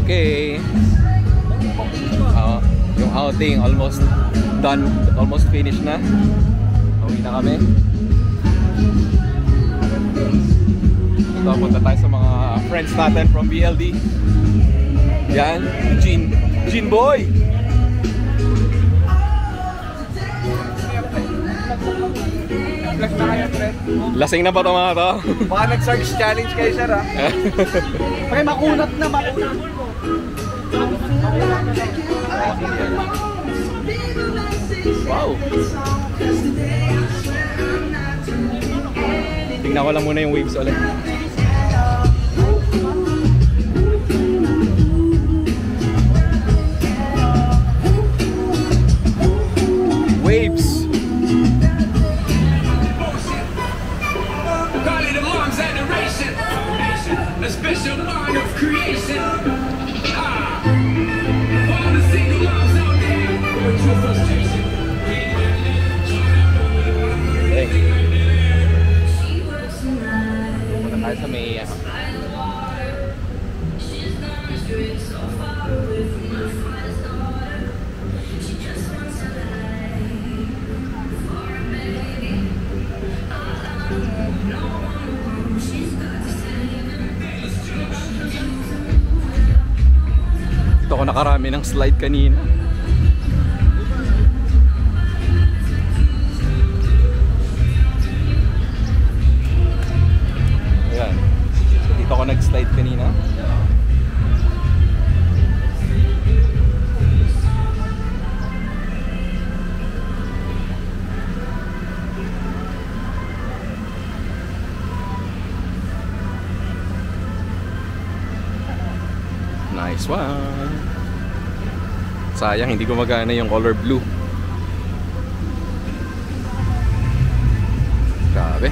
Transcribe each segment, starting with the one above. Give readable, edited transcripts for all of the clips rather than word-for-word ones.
Okay. Yung outing almost done, almost finished na. Uwi na kami. So, punta tayo sa mga friends natin from BLD. Yan, Gene Boy! Lasing na ba ito mga to? Baka nag-search challenge kayo, sir, ha? Okay, makunat na, makunat. Wow! Tingnan ko lang muna yung waves ulit. Waves! A special bond of creation. Punta tayo sa may dito ako nakarami ng slide kanina. Ayan. So dito ako nag-slide kanina. Nice one. Sayang hindi gumagana yung color blue. Grabe.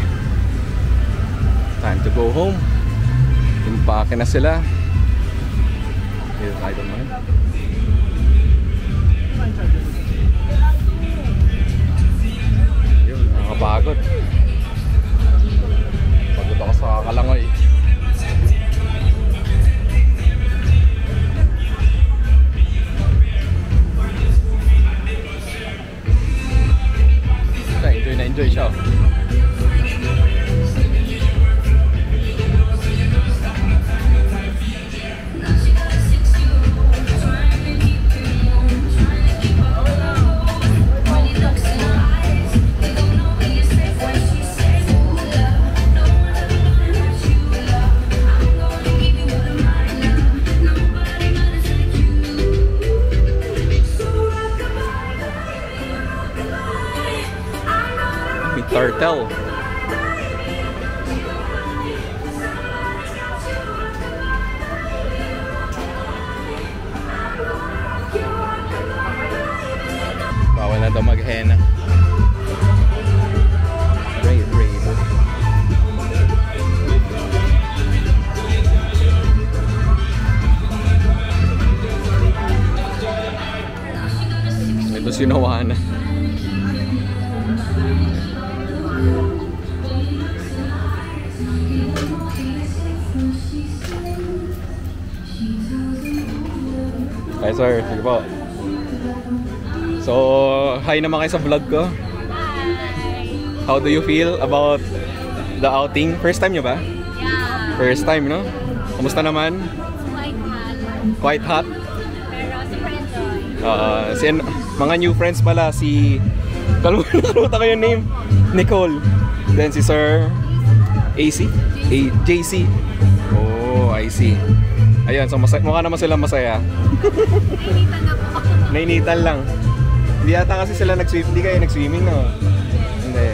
Time to go home. Impake na sila. Here, I don't mind. Yun, nakakapagod. Pagod ako sa Kalangoy. Enjoy siya. Turtle. Bawal na daw mag-henna. Ito sinawa na. Hi sir, sige po. So, hi naman kayo sa vlog ko. Hi! How do you feel about the outing? First time nyo ba? Yeah. First time, no? Kamusta naman? Quite hot. Quite hot? Pero super enjoy. Mga new friends pala, si... Kalimutan ko yung name. Nicole. Then si Sir... AC? JC. Oh, I see. Ayun, so mukha naman sila masaya. Nainitan na po. Nainitan lang. Hindi yata kasi sila nag-swim. Hindi kayo nag-swimming, no? Hindi.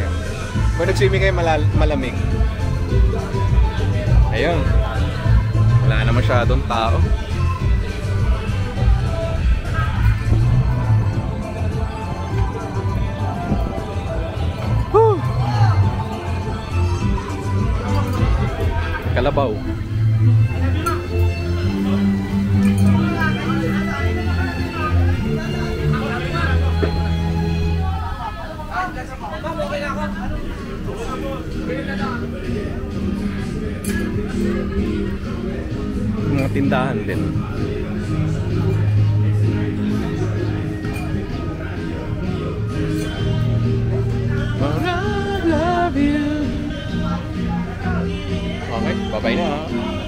Kung nag-swimming kayo, malamig. Ayun. Wala na masyadong tao. Woo! Kalabaw. Mga tindahan din. I love you. Okay, bye-bye na.